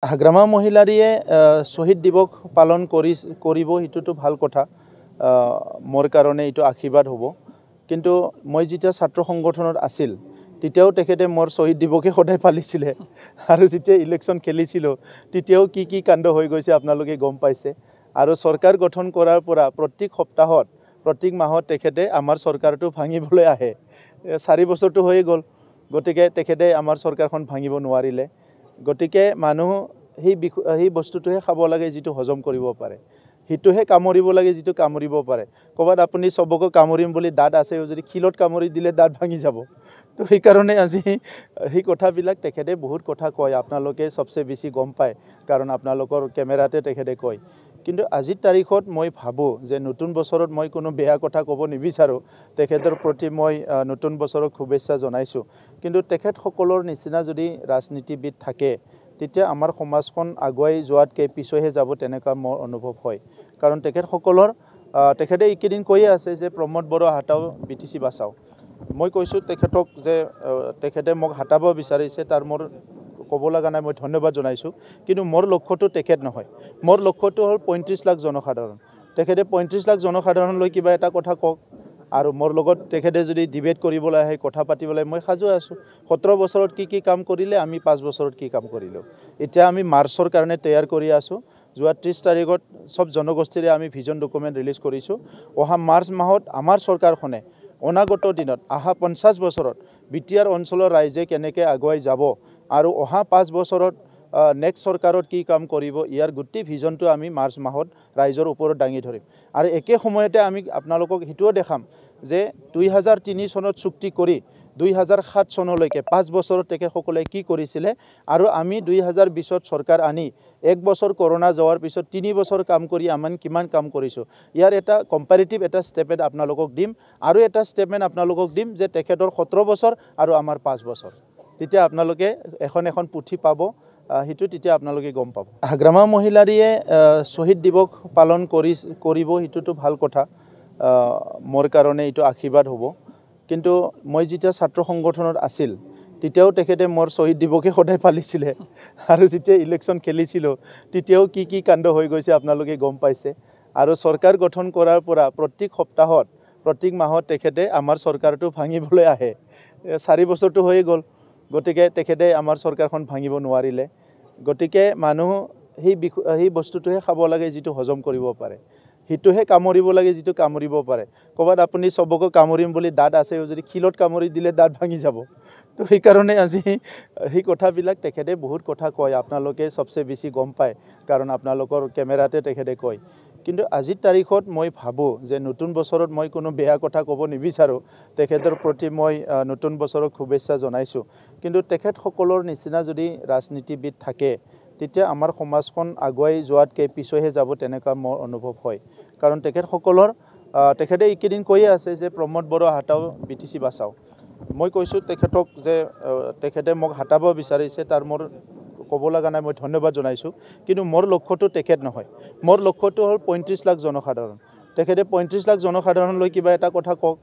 হাগ্ৰামা মহিলাৰীয়ে শহীদ দিৱস পালন কৰিব হিতুটো ভাল কথা মোৰ কাৰণে এটো আশীৰ্বাদ হ'ব কিন্তু মই যেতিয়া ছাত্ৰ সংগঠনত আছিল তেতিয়াও তেখেতে মোৰ শহীদ দিৱসে সদায় পালিছিলে আৰু যেতিয়া ইলেকশন খেলিছিল তেতিয়াও কি কাণ্ড হৈ গৈছে আপোনালোকে গম পাইছে আৰু চৰকাৰ গঠন কৰাৰ পৰা প্ৰত্যেক সপ্তাহত প্ৰত্যেক মাহত তেখেতে আমাৰ চৰকাৰটো ভাঙিবলৈ আহে 4 বছৰটো হৈ গ'ল গতিকে তেখেতে আমাৰ চৰকাৰখন ভাঙিব নোৱাৰিলে গতিকে মানুহ সেই বস্তুটোহে খাব লাগে যেটো হজম কৰিব পাৰে হিটোহে কামৰিব লাগে যেটো কামৰিব পাৰে কবাত আপুনি সবকে কামৰিম বুলি দাঁত আছে যদি খিলত কামৰি দিলে দাঁত ভাঙি যাব তো এই কাৰণে আজি এই কথাবিলাক তেখেতে বহুত কথা কয় আপোনালোকে সবচে বেছি গম পায় কাৰণ আপোনালোকৰ কেমেৰাতে তেখেতে কয় কিন্তু আজিৰ তাৰিখত মই ভাবো যে নতুন বছৰত মই কোনো বেয়া কথা ক'ব নিবিচাৰো তেখেতৰ প্ৰতি মই নতুন বছৰক শুভেচ্ছা জনাইছো কিন্তু তেখেত সকলৰ নিচিনা যদি ৰাজনীতিবিদ থাকে তেতিয়া আমাৰ সমাজখন আগুৱাই যোৱাতকৈ পিছহে যাব তেনেকা মোৰ অনুভৱ হয় কাৰণ তেখেত সকলৰ তেখেতে এইকেদিন কৈয়ে আছে যে প্ৰমোদ বড়া হাটাও বিটিসি বাঁচাও মই কৈছো তেখেতক যে তেখেতে মোক হাটাব বিচাৰিছে তাৰ মোৰ ক'ব লগা নাই মই ধন্যবাদ জনাইছো কিন্তু মোৰ লক্ষ্যটো তেখেত নহয় মোৰ লক্ষ্যটো হ'ল 35 লাখ জনসাধাৰণ তেখেতে 35 লাখ জনসাধাৰণ লৈ কিবা এটা কথা কক আৰু মোৰ লগত তেখেতে যদি ডিবেট কৰিবলৈ আহে কথা পাতিবলৈ মই সাজু আছো 17 বছৰত কি কাম কৰিলে আমি 5 বছৰত কি কাম কৰিলো এতিয়া আমি মাৰ্চৰ কাৰণে তৈয়াৰ কৰি আছো যোৱা 30 তাৰিখত সব জনগোষ্ঠীৰে আমি ভিজন ডকুমেন্ট ৰিলিজ কৰিছো অহা মাৰ্চ মাহত আমাৰ চৰকাৰখনে অনাগত দিনত আহা 50 বছৰত বিটিআৰ অঞ্চলৰ ৰাইজে কেনেকৈ আগুৱাই যাব আৰু অহা 5 বছৰত নেক্সট চৰকাৰত কি কাম কৰিব ইয়াৰ গুটি ভিজনটো আমি মাৰ্চ মাহত ৰাইজৰ ওপৰত দাঙি ধৰিম আৰু একে সময়তে আমি আপোনালোকক হিটোও দেখাম যে 2003 চনত চুক্তি কৰি 2007 চনলৈকে 5 বছৰত তেখেত সকলে কি কৰিছিলে আৰু আমি 2020ত চৰকাৰ আনি 1 বছৰ কৰোনা যোৱাৰ পিছত 3 বছৰ কাম কৰি আমান কিমান কাম কৰিছো ইয়াৰ এটা কম্পাৰেটিভ এটা স্টেটমেন্ট আপোনালোকক দিম আৰু এটা স্টেটমেন্ট আপোনালোকক দিম যে তেখেতৰ 17 বছৰ আৰু আমাৰ 5 বছৰ তেতিয়া আপোনালোকে এখন পুথি পাব হিটো তেতিয়া আপোনালোকে গম পাব হাগ্ৰামা মহিলাৰীয়ে শহীদ দিৱস পালন কৰিব হিতুটো ভাল কথা মোৰ কাৰণে এটো আশীৰ্বাদ হ'ব কিন্তু মই যেতিয়া ছাত্ৰ সংগঠনত আছিল তেতিয়াও তেখেতে মোৰ শহীদ দিৱসে সদায় পালিছিলে আৰু যেতিয়া ইলেকশন খেলিছিল তেতিয়াও কি কাণ্ড হৈ গৈছে আপোনালোকে গম পাইছে আৰু চৰকাৰ গঠন কৰাৰ পৰা প্ৰত্যেক সপ্তাহত প্ৰত্যেক মাহত তেখেতে আমাৰ চৰকাৰটো ভাঙিবলৈ আহে 4 বছৰটো হৈ গ'ল গতিকে তেখেতে আমাৰ চৰকাৰখন ভাঙিব নোৱাৰিলে গতিকে মানুহ সেই বস্তুটোহে খাব লাগে যেটো হজম কৰিব পাৰে হিটোহে কামৰিব লাগে যেটো কামৰিব পাৰে কবাত আপুনি সবকে কামৰিম বুলি দাঁত আছে যদি খিলত কামৰি দিলে দাঁত ভাঙি যাব তো এই কাৰণে আজি এই কথাবিলাক তেখেতে বহুত কথা কয় আপোনালোকে সবচে বেছি গম পায় কাৰণ আপোনালোকৰ কেমেৰাতে তেখেতে কয় কিন্তু আজিৰ তাৰিখত মই ভাবো যে নতুন বছৰত মই কোনো বেয়া কথা ক'ব নিবিচাৰো তেখেতৰ প্ৰতি মই নতুন বছৰক শুভেচ্ছা জনাইছো কিন্তু তেখেত সকলৰ নিচিনা যদি ৰাজনীতিবিদ থাকে তেতিয়া আমাৰ সমাজখন আগুৱাই যোৱাতকৈ পিছহে যাব তেনেকা মোৰ অনুভৱ হয় কাৰণ তেখেত সকলৰ তেখেতে এইকেদিন কৈয়ে আছে যে প্ৰমোদ বড়া হাটাও বিটিসি বাঁচাও মই কৈছো তেখেতক যে তেখেতে মোক হাটাব বিচাৰিছে তাৰ মোৰ ক'ব লগা নাই মই ধন্যবাদ জনাইছো কিন্তু মোৰ লক্ষ্যটো তেখেত নহয় মোৰ লক্ষ্যটো হ'ল 35 লাখ জনসাধাৰণ তেখেতে 35 লাখ জনসাধাৰণ লৈ কিবা এটা কথা কক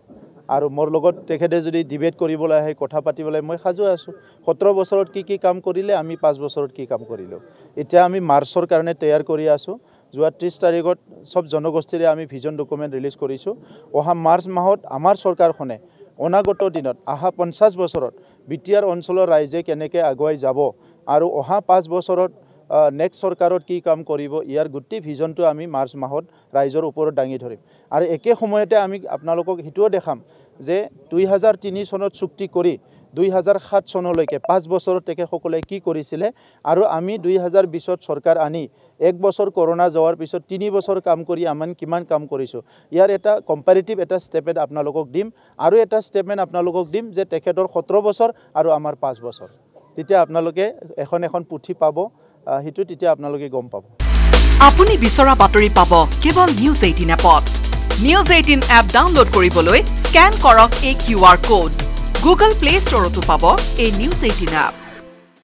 আৰু মোৰ লগত তেখেতে যদি ডিবেট কৰিবলৈ আহে কথা পাতিবলৈ মই সাজু আছো 17 বছৰত কি কাম কৰিলে আমি 5 বছৰত কি কাম কৰিলো এতিয়া আমি মাৰ্চৰ কাৰণে তৈয়াৰ কৰি আছো যোৱা 30 তাৰিখত সব জনগোষ্ঠীৰে আমি ভিজন ডকুমেন্ট ৰিলিজ কৰিছো অহা মাৰ্চ মাহত আমাৰ চৰকাৰখনে অনাগত দিনত আহা 50 বছৰত বিটিআৰ অঞ্চলৰ ৰাইজে কেনেকৈ আগুৱাই যাব আৰু অহা 5 বছৰত নেক্সট চৰকাৰত কি কাম কৰিব ইয়াৰ গুটি ভিজনটো আমি মাৰ্চ মাহত ৰাইজৰ ওপৰত দাঙি ধৰিম আৰু একে সময়তে আমি আপোনালোকক হিটোও দেখাম যে 2003 চনত চুক্তি কৰি 2007 চনলৈকে 5 বছৰত তেখেত সকলে কি কৰিছিলে আৰু আমি 2020ত চৰকাৰ আনি 1 বছৰ কৰোনা যোৱাৰ পিছত 3 বছৰ কাম কৰি আমান কিমান কাম কৰিছো ইয়াৰ এটা কম্পাৰেটিভ এটা স্টেটমেন্ট আপোনালোকক দিম আৰু এটা স্টেটমেন্ট আপোনালোকক দিম যে তেখেতৰ 17 বছৰ আৰু আমাৰ 5 বছৰ তেতিয়া আপোনালোকে এখন পুথি পাব হিটো তেতিয়া আপোনালোকে গম পাব আপুনি বিচৰা বাতৰি পাব কেৱল নিউজ 18 এপত নিউজ 18 এপ ডাউনলোড কৰিবলৈ স্ক্যান কৰক এই QR কোড গুগল প্লে ষ্টৰতো পাব এই নিউজ 18 এপ